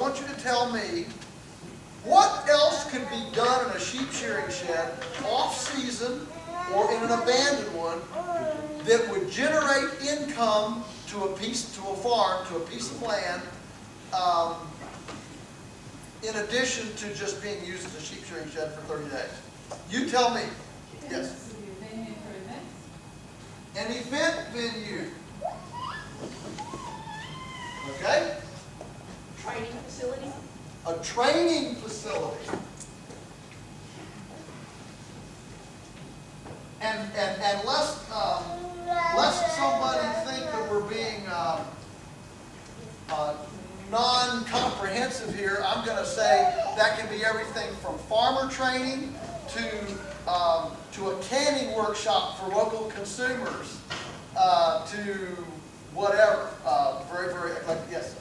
want you to tell me what else could be done in a sheep shearing shed off-season or in an abandoned one that would generate income to a farm, to a piece of land, in addition to just being used as a sheep shearing shed for 30 days. You tell me. Yes. An event venue. Okay? Training facility. A training facility. And lest somebody think that we're being non-comprehensive here, I'm going to say that can be everything from farmer training to a canning workshop for local consumers, to whatever. Very, very, like, yes.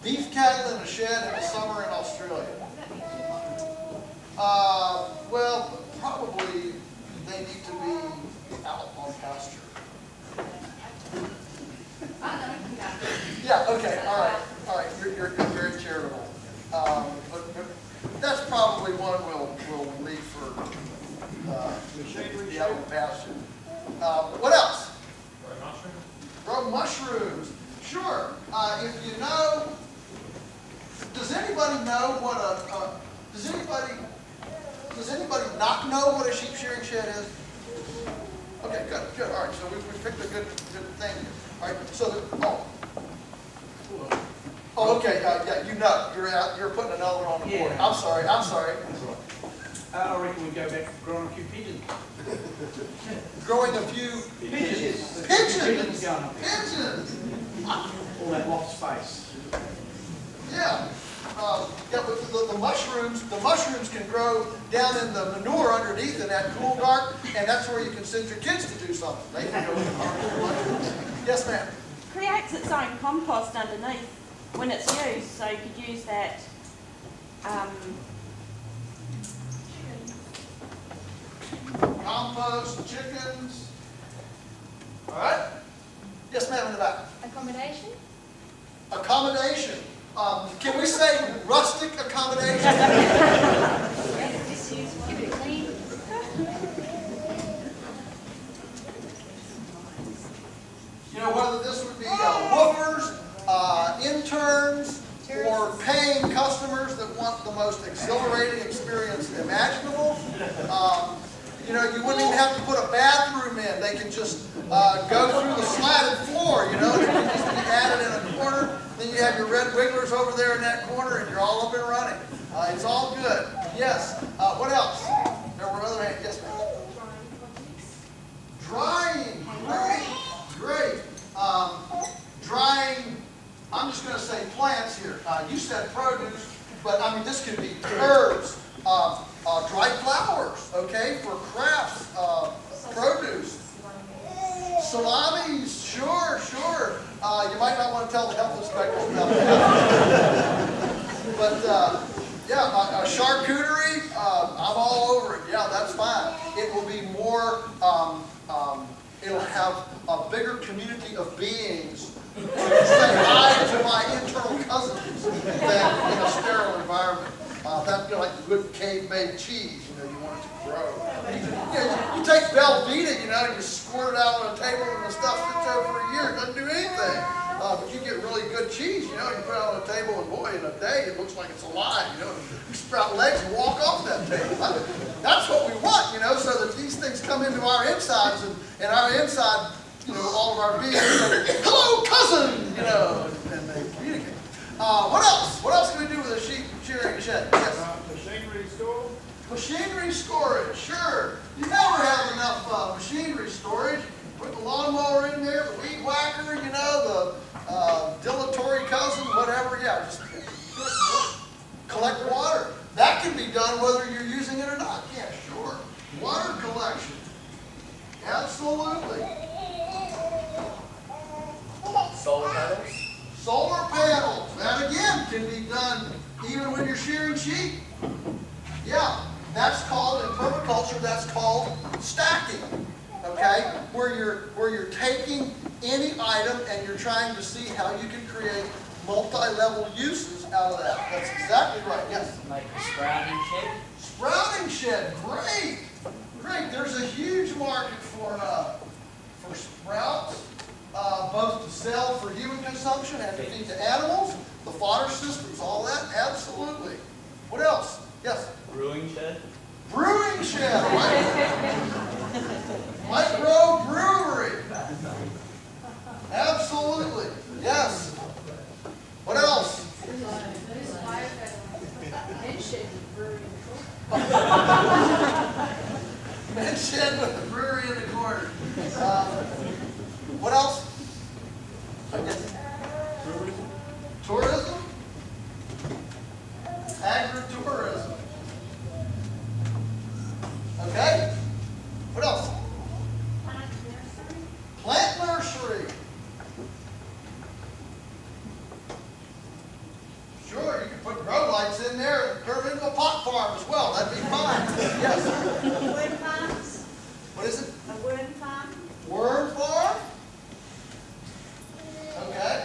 Beef cattle in a shed in the summer in Australia. Well, probably they need to be out on pasture. Yeah, okay, all right, you're very charitable. But that's probably one we'll leave for the out on pasture. What else? Grow mushrooms. Sure. If you know, does anybody know what does anybody not know what a sheep shearing shed is? Okay, good. All right, so we picked a good thing here. All right, so okay, yeah, you know, you're putting another one on the board. Yeah. I'm sorry. I reckon we go back to growing a few pigeons. Growing a few Pigeons. pigeons. Going up there. Pigeons. All that loft space. Yeah. But the mushrooms can grow down in the manure underneath in that cool dark, and that's where you can send your kids to do something. They can go in the mushrooms. Yes, ma'am. Creates its own compost underneath when it's used, so you could use that. Compost, chickens. All right. Yes, ma'am, in the back. Accommodation. Accommodation. Can we say rustic accommodation? Keep it clean. You know, whether this would be woofers, interns, or paying customers that want the most exhilarating experience imaginable. You know, you wouldn't even have to put a bathroom in. They can just go through the slatted floor, you know. It can just be added in a corner. Then you have your red wigglers over there in that corner, and you're all up and running. It's all good. Yes. What else? There were other hands. Yes, ma'am. Drying. Great. Drying. I'm just going to say plants here. You said produce, but I mean this could be herbs, dried flowers, okay, for crafts, produce. Salamis, sure. You might not want to tell the health inspectors about that. But yeah, charcuterie, I'm all over it. Yeah, that's fine. It will be more. It'll have a bigger community of beings to say hi to my internal cousins than in a sterile environment. That's like the good cave-made cheese, you know, you want it to grow. You take Velveeta, you know, and you squirt it out on a table and the stuff sits there for a year. It doesn't do anything. But you get really good cheese, you know, you put it on a table and boy, in a day it looks like it's alive, you know. You sprout legs and walk off that table. That's what we want, you know, so that these things come into our insides and our inside, you know, all of our beings say, hello, cousin, you know, and they communicate. What else? What else can we do with a sheep shearing shed? Yes. Machinery store? Machinery storage, sure. You never have enough machinery storage. Put the lawnmower in there, the weed whacker, you know, the dilatory cousin, whatever. Yeah, just collect water. That can be done whether you're using it or not. Yeah, sure. Water collection. Absolutely. Solar panels? Solar panels. That again can be done even when you're shearing sheep. Yeah, that's called, in permaculture, that's called stacking. Okay? okay? Where you're taking any item and you're trying to see how you can create multi-level uses out of that. That's exactly right, yes. Like a sprouting shed? Sprouting shed, great, great. There's a huge market for sprouts, both to sell for human consumption and to feed to animals. The fodder systems, all that, absolutely. What else? Yes. Brewing shed? Brewing shed, right? Micro brewery. Absolutely, yes. What else? Man shed with the brewery in the corner. What else? Tourism? Agritourism. Okay? What else? Plant nursery. Sure, you can put grow lights in there and turn it into a pot farm as well. That'd be fine. Yes. Worm farms? What is it? A worm farm? Worm farm? Okay.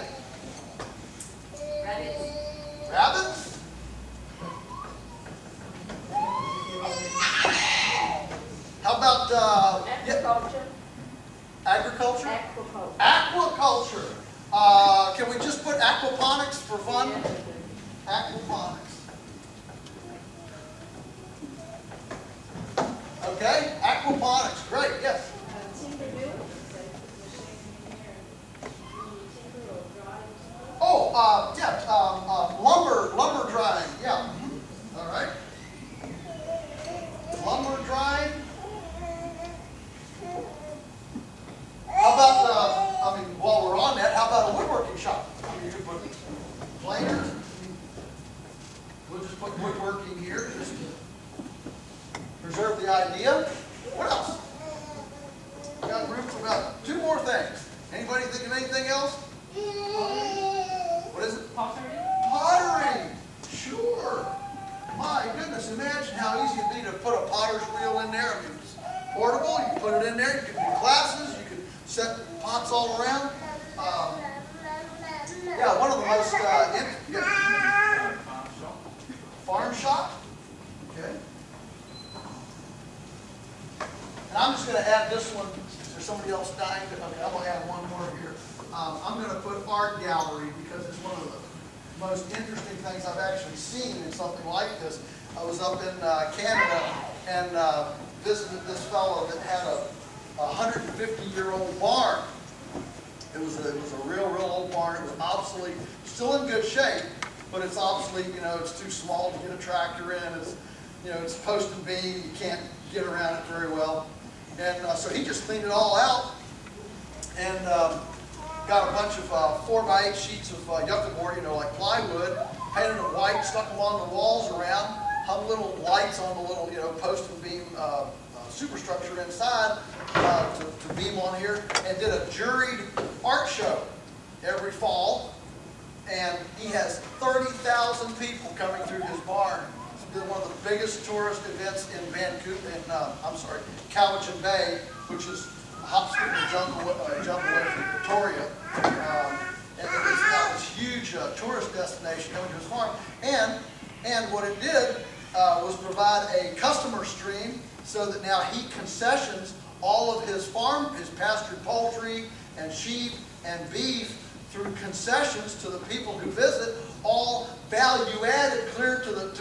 Rabbits. Rabbits? How about Agriculture. agriculture? Aquaculture. Aquaculture. Can we just put aquaponics for fun? Aquaponics. Okay, aquaponics, great, yes. Timber building? Oh, lumber drying, yeah. All right. Lumber drying. How about, while we're on that, how about a woodworking shop? You could put planers. We'll just put woodworking here, just to preserve the idea. What else? We got room for about 2 more things. Anybody think of anything else? What is it? Pottery. Pottery. Sure. My goodness, imagine how easy it'd be to put a potter's wheel in there. I mean, it's portable. You can put it in there. You can do classes. You can set pots all around. Yeah, one of the most farm shop. Okay. And I'm just going to add this one. Is there somebody else dying? Okay, I'm going to add one more here. I'm going to put art gallery because it's one of the most interesting things I've actually seen in something like this. I was up in Canada and visited this fellow that had a 150-year-old barn. It was a real old barn. It was obsolete, still in good shape, but it's obsolete. You know, it's too small to get a tractor in. It's, you know, it's post and beam. You can't get around it very well. And so he just cleaned it all out and got a bunch of 4x8 sheets of yucca board, you know, like plywood, painted them white, stuck them on the walls around, hung little lights on the little, you know, post and beam superstructure inside to beam on here, and did a juried art show every fall. And he has 30,000 people coming through his barn. It's been one of the biggest tourist events in Vancouver, Cowichan Bay, which is a hop, skip, and jump away from Victoria. And it's now this huge tourist destination coming to his farm. And what it did was provide a customer stream so that now he concessions all of his farm, his pastured poultry and sheep and beef through concessions to the people who visit, all value added, clear to a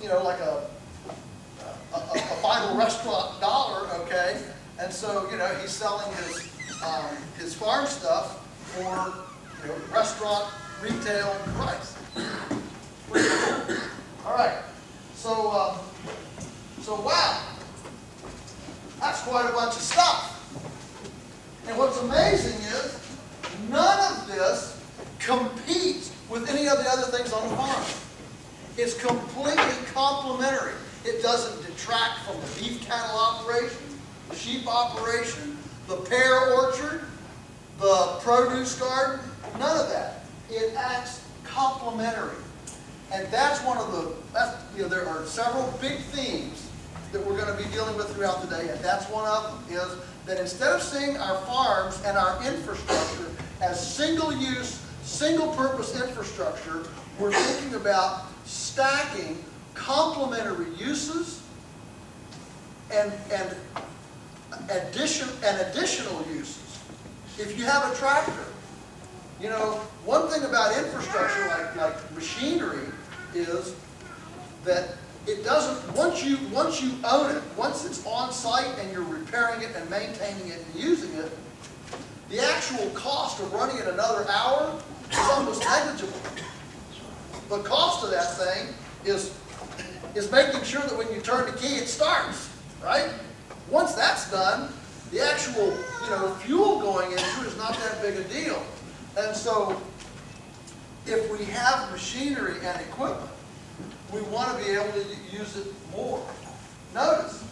you know, like a final restaurant dollar, okay? And so, you know, he's selling his farm stuff for, you know, restaurant retail price. Pretty cool. All right. So wow, that's quite a bunch of stuff. And what's amazing is none of this competes with any of the other things on the farm. It's completely complementary. It doesn't detract from the beef cattle operation, the sheep operation, the pear orchard, the produce garden, none of that. It acts complementary. And that's one of the, you know, there are several big themes that we're going to be dealing with throughout the day, and that's one of them, is that instead of seeing our farms and our infrastructure as single-use, single-purpose infrastructure, we're thinking about stacking complementary uses and additional uses. If you have a tractor, you know, one thing about infrastructure like machinery is that it doesn't, once you own it, once it's on site and you're repairing it and maintaining it and using it, the actual cost of running it another hour is almost negligible. The cost of that thing is making sure that when you turn the key, it starts, right? Once that's done, the actual, you know, fuel going into it is not that big a deal. And so, if we have machinery and equipment, we want to be able to use it more. Notice,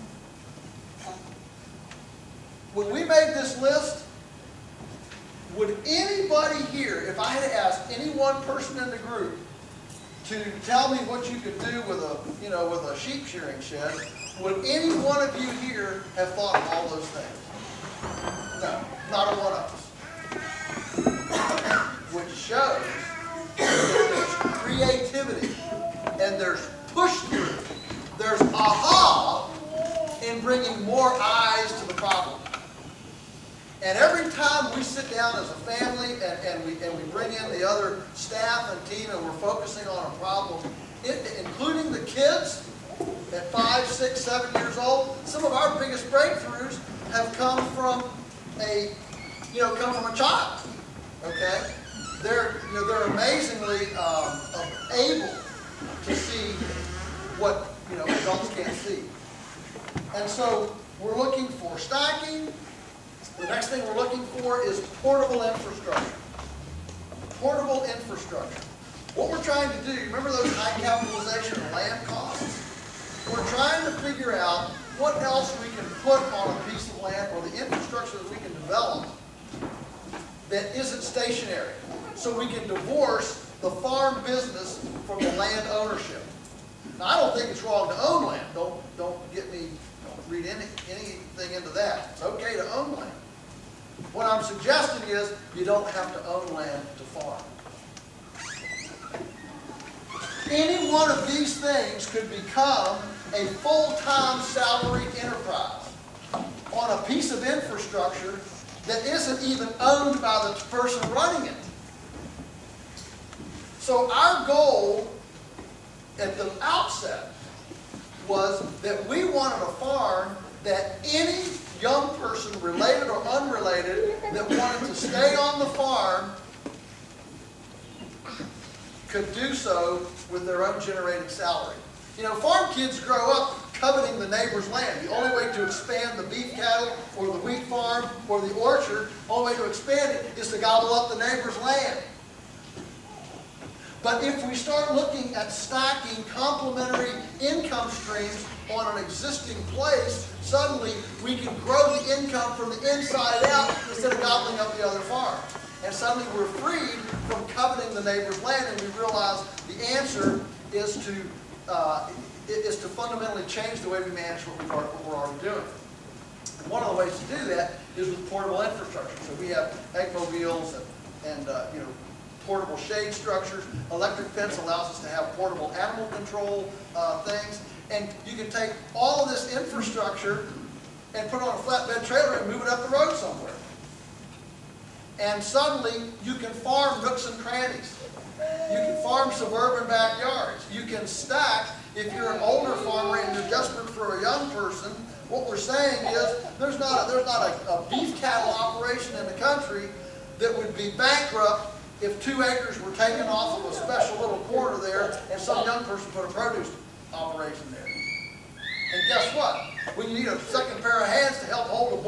when we made this list, would anybody here, if I had asked any one person in the group to tell me what you could do with a, you know, with a sheep shearing shed, would any one of you here have thought of all those things? No, not a one of us. Which shows that there's creativity and there's push through. There's aha in bringing more eyes to the problem. And every time we sit down as a family and we bring in the other staff and team and we're focusing on a problem, including the kids at 5, 6, 7 years old, some of our biggest breakthroughs have come from a child. Okay, they're amazingly able to see what adults can't see, and so we're looking for stacking. The next thing we're looking for is portable infrastructure. Portable infrastructure. What we're trying to do, remember those high capitalization and land costs? We're trying to figure out what else we can put on a piece of land or the infrastructure that we can develop that isn't stationary. So we can divorce the farm business from the land ownership. Now, I don't think it's wrong to own land. Don't read anything into that. It's okay to own land. What I'm suggesting is you don't have to own land to farm. Any one of these things could become a full-time salaried enterprise on a piece of infrastructure that isn't even owned by the person running it. So our goal at the outset was that we wanted a farm that any young person, related or unrelated, that wanted to stay on the farm could do so with their own generated salary. You know, farm kids grow up coveting the neighbor's land. The only way to expand the beef cattle or the wheat farm or the orchard, the only way to expand it is to gobble up the neighbor's land. But if we start looking at stacking complementary income streams on an existing place, suddenly we can grow the income from the inside out instead of gobbling up the other farm. And suddenly we're freed from coveting the neighbor's land, and we realize the answer is to fundamentally change the way we manage what we're already doing. And one of the ways to do that is with portable infrastructure. So we have egg mobiles and portable shade structures. Electric fence allows us to have portable animal control things. And you can take all of this infrastructure and put it on a flatbed trailer and move it up the road somewhere. And suddenly you can farm nooks and crannies. You can farm suburban backyards. You can stack. If you're an older farmer and you're desperate for a young person, what we're saying is there's not a beef cattle operation in the country that would be bankrupt if 2 acres were taken off of a special little corner there and some young person put a produce operation there. And guess what? When you need a second pair of hands to help hold the